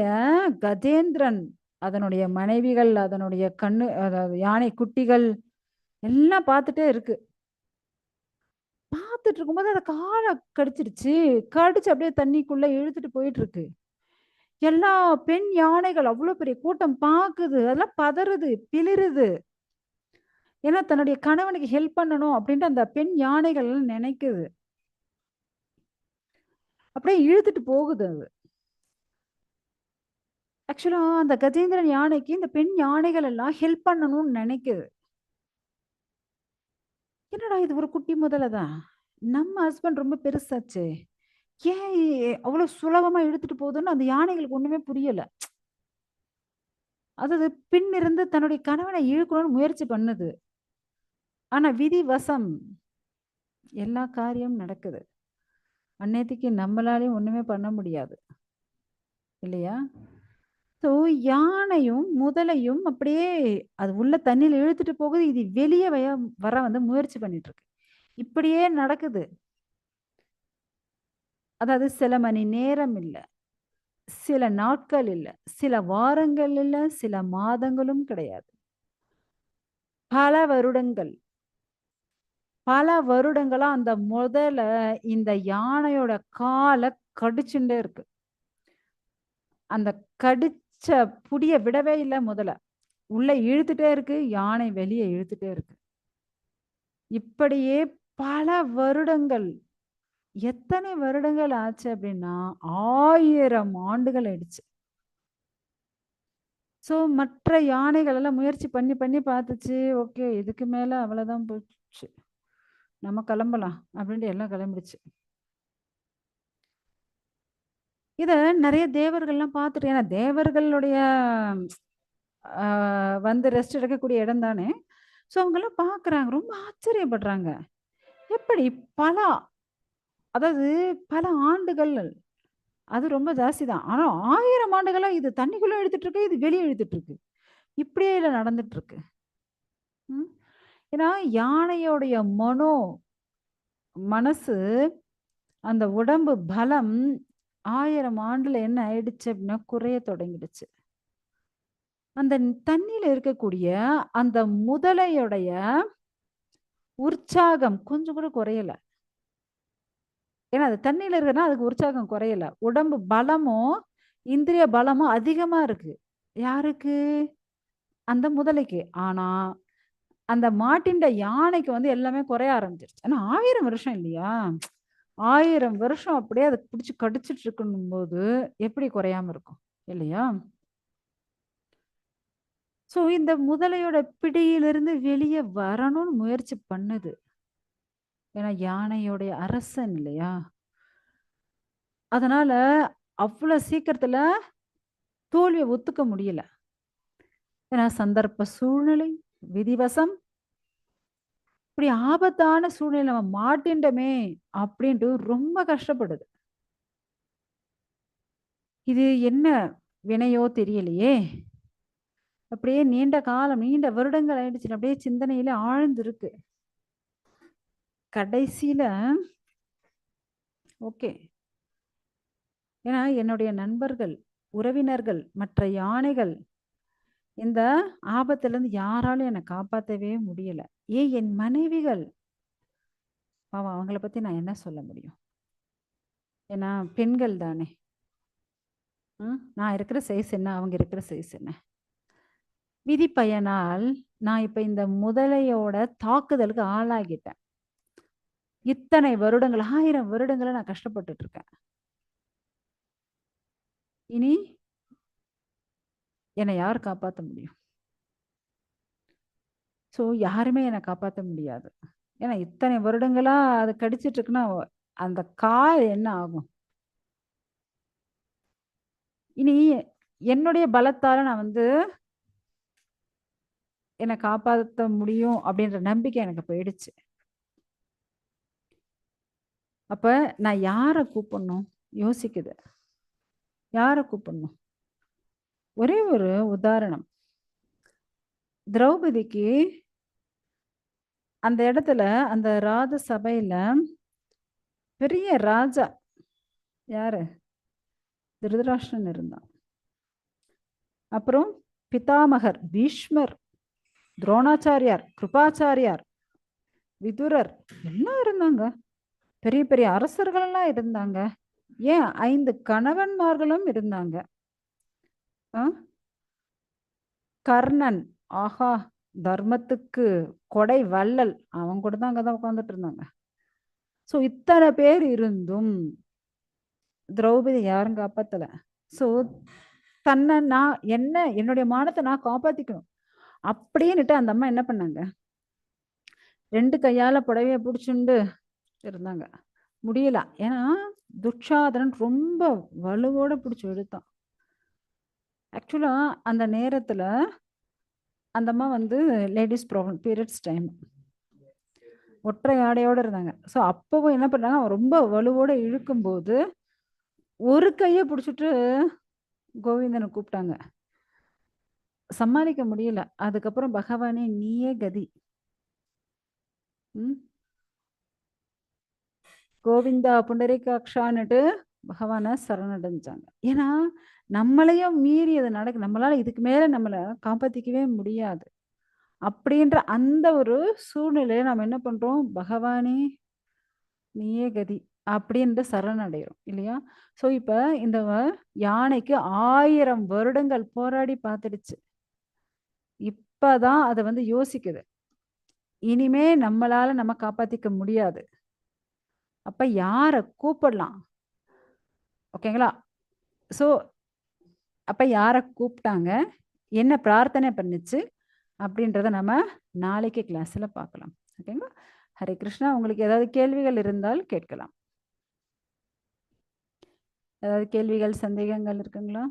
கஜேந்திரன், அதனுடைய மனைவிகள், அதனுடைய அதாவது யானை குட்டிகள் எல்லாம் பார்த்துட்டே இருக்கு. பார்த்துட்டு இருக்கும்போது அத கால கடிச்சிருச்சு. கடிச்சு அப்படியே தண்ணிக்குள்ள இழுத்துட்டு போயிட்டு இருக்கு. எல்லா பெண் யானைகள் அவ்ளோ பெரிய கூட்டம் பாக்குது. அதெல்லாம் பதறுது, பிளிறுது. ஏன்னா தன்னுடைய கணவனுக்கு ஹெல்ப் பண்ணணும் அப்படின்ட்டு அந்த பெண் யானைகள் எல்லாம் நினைக்குது. அப்படியே இழுத்துட்டு போகுது அது. ஆக்சுவலா அந்த கஜேந்திரன் யானைக்கு இந்த பெண் யானைகள் எல்லாம் ஹெல்ப் பண்ணணும்னு நினைக்குது. என்னடா இது ஒரு குட்டி முதல தான். நம்ம ஹஸ்பண்ட் ரொம்ப பெருசாச்சே. ஏன் அவ்வளவு சுலபமா இழுத்துட்டு போகுதுன்னு அந்த யானைகளுக்கு ஒண்ணுமே புரியல. அதாவது பின் இருந்து தன்னுடைய கணவனை இழுக்கணும்னு முயற்சி பண்ணுது. ஆனா விதி வசம் எல்லா காரியமும் நடக்குது. அந்நேரத்துக்கு நம்மளாலயும் ஒண்ணுமே பண்ண முடியாது. இல்லையா? ஸோ யானையும், முதலையும் அப்படியே அது உள்ள தண்ணீல இழுத்துட்டு போகுது. இது வெளிய வர வந்து முயற்சி பண்ணிட்டு இருக்கு. இப்படியே நடக்குது. அதாவது சில மணி நேரம் இல்ல, சில நாட்கள் இல்ல, சில வாரங்கள் இல்ல, சில மாதங்களும் கிடையாது. பல வருடங்கள். பல வருடங்களா அந்த முதல இந்த யானையோட கால கடிச்சுண்டே இருக்கு. அந்த கடிச்ச புடிய விடவே இல்ல முதல. உள்ள இழுத்துட்டே இருக்கு. யானை வெளிய இழுத்துட்டே இருக்கு. இப்படியே பல வருடங்கள். எத்தனை வருடங்கள் ஆச்சு அப்படின்னா, 1000 ஆண்டுகள் ஆயிடுச்சு. ஸோ மற்ற யானைகள் எல்லாம் முயற்சி பண்ணி பண்ணி பார்த்துச்சு. ஓகே, இதுக்கு மேல அவ்வளவுதான் போச்சு. நம்ம கிளம்பலாம் அப்படின்ட்டு எல்லாம் கிளம்பிடுச்சு. இத நெறைய தேவர்கள்லாம் பார்த்துட்டு ஏன்னா தேவர்களுடைய வந்து ரெஸ்ட் எடுக்கக்கூடிய இடம் தானே. ஸோ அவங்கலாம் பார்க்குறாங்க. ரொம்ப ஆச்சரியப்படுறாங்க. எப்படி பல அதாவது பல ஆண்டுகள் அது ரொம்ப ஜாஸ்தி தான். ஆனா 1000 ஆண்டுகளா இது தண்ணிக்குள்ள இழுத்துட்டு இருக்கு, இது வெளிய இழுத்துட்டு இருக்கு. இப்படியே இதுல நடந்துட்டு இருக்கு. ம். ஏன்னா யானையோடைய மனசு, அந்த உடம்பு பலம் 1000 ஆண்டுல என்ன ஆயிடுச்சு அப்படின்னா குறைய தொடங்கிடுச்சு. அந்த தண்ணீல இருக்கக்கூடிய அந்த முதலையுடைய உற்சாகம் கொஞ்சம் கூட குறையல. ஏன்னா அது தண்ணீல இருக்குன்னா அதுக்கு உற்சாகம் குறையல. உடம்பு பலமும், இந்திரிய பலமும் அதிகமா இருக்கு. யாருக்கு? அந்த முதலைக்கு. ஆனா, அந்த மாட்டின்ட யானைக்கு வந்து எல்லாமே குறைய ஆரம்பிச்சிருச்சு. ஏன்னா 1000 வருஷம் இல்லையா? 1000 வருஷம் அப்படியே அத பிடிச்சு கடிச்சிட்டு இருக்குன்னும்போது, எப்படி குறையாம இருக்கும்? இல்லையா? ஸோ இந்த முதலையோட பிடியிலிருந்து வெளிய வரணும்னு முயற்சி பண்ணுது. ஏன்னா யானையோடைய அரசன் இல்லையா? அதனால அவ்வளோ சீக்கிரத்துல தோல்விய ஒத்துக்க முடியல. ஏன்னா சந்தர்ப்ப சூழ்நிலை, விதிவசம் இப்படி ஆபத்தான சூழ்நிலை நம்ம மாட்டின்டோமே அப்படின்ட்டு ரொம்ப கஷ்டப்படுது. இது என்ன வினையோ தெரியலையே! அப்படியே நீண்ட காலம், நீண்ட வருடங்கள் ஆயிடுச்சு. அப்படியே சிந்தனையில ஆழ்ந்திருக்கு. கடைசியில ஓகே. ஏன்னா என்னுடைய நண்பர்கள், உறவினர்கள், மற்ற யானைகள் இந்த ஆபத்துலேருந்து யாராலும் என்ன காப்பாத்தவே முடியல. ஏன் என் மனைவிகள், பாவம் அவங்கள பத்தி நான் என்ன சொல்ல முடியும்? ஏன்னா பெண்கள் தானே. நான் இருக்கிற சைஸ் என்ன? அவங்க இருக்கிற சைஸ் என்ன? விதி பயனால் நான் இப்ப இந்த முதலையோட தாக்குதலுக்கு ஆளாகிட்டேன். இத்தனை வருடங்கள், 1000 வருடங்களா நான் கஷ்டப்பட்டுட்டு இருக்கேன். இனி என்னை யார் காப்பாத்த முடியும்? ஸோ யாருமே என்ன காப்பாத்த முடியாது. ஏன்னா இத்தனை வருடங்களா அது கடிச்சிட்டு இருக்குன்னா, அந்த கால் என்ன ஆகும்? இனி என்னுடைய பலத்தால நான் வந்து என்ன காப்பாத்த முடியும் அப்படின்ற நம்பிக்கை எனக்கு போயிடுச்சு. அப்ப நான் யார கூப்பிடணும்? யோசிக்குது. யார கூப்பிடணும்? ஒரே ஒரு உதாரணம். திரௌபதிக்கு அந்த இடத்துல அந்த ராஜ சபையில பெரிய ராஜா யாரு? திருதராஷ்டிரன் இருந்தான். அப்புறம் பிதாமகர், பீஷ்மர், துரோணாச்சாரியார், கிருபாச்சாரியார், விதுரர் எல்லாம் இருந்தாங்க. பெரிய பெரிய அரசர்கள் எல்லாம் இருந்தாங்க. ஏன் 5 கணவன்மார்களும் இருந்தாங்க. ஆ? கர்ணன், ஆஹா, தர்மத்துக்கு கொடை வள்ளல், அவன் கூட தான் அங்கதான் உட்கார்ந்துட்டு இருந்தாங்க. சோ இத்தனை பேர் இருந்தும் திரௌபதி யாரும் காப்பாத்தல. சோ தன்னை நான் என்னுடைய மானத்தை நான் காப்பாத்திக்கணும் அப்படின்னுட்டு அந்த அம்மா என்ன பண்ணாங்க? 2 கையால புடவைய பிடிச்சுண்டு இருந்தாங்க. முடியல. ஏன்னா துச்சாதனன் ரொம்ப வலுவோட பிடிச்சு இழுத்தான். ஆக்சுவலா அந்த நேரத்துல அந்த அம்மா வந்து லேடீஸ் ப்ராப்ளம் பீரியட்ஸ் டைம் ஒற்றை ஆடையோட இருந்தாங்க. ஸோ அப்பவும் என்ன பண்ணாங்க, ரொம்ப வலுவோட இழுக்கும்போது, ஒரு கைய புடிச்சுட்டு கோவிந்தன கூப்பிட்டாங்க. சமாளிக்க முடியல. அதுக்கப்புறம் பகவானே நீயே கதி. ம். கோவிந்தா புண்டரீகாக்ஷான்னுட்டு பகவான சரணடைஞ்சாங்க. ஏன்னா, நம்மளையும் மீறி அது நடக்கு. நம்மளால இதுக்கு மேல நம்மள காப்பாத்திக்கவே முடியாது. அப்படின்ற அந்த ஒரு சூழ்நிலையில நம்ம என்ன பண்றோம்? பகவானே நீயே கதி அப்படின்ட்டு சரணடைறோம் இல்லையா? ஸோ இப்ப இந்த யானைக்கு 1000 வருடங்கள் போராடி பார்த்துடுச்சு. இப்பதான் அத வந்து யோசிக்குது. இனிமே நம்மளால நம்ம காப்பாத்திக்க முடியாது. அப்ப யார கூப்பிடலாம்? ஓகேங்களா? ஸோ அப்ப யார கூப்பிட்டாங்க? என்ன பிரார்த்தனை பண்ணுச்சு? அப்படின்றத நம்ம நாளைக்கு கிளாஸ்ல பார்க்கலாம். ஓகேங்களா? ஹரே கிருஷ்ணா. உங்களுக்கு ஏதாவது கேள்விகள் இருந்தால் கேட்கலாம். ஏதாவது கேள்விகள், சந்தேகங்கள் இருக்குங்களா?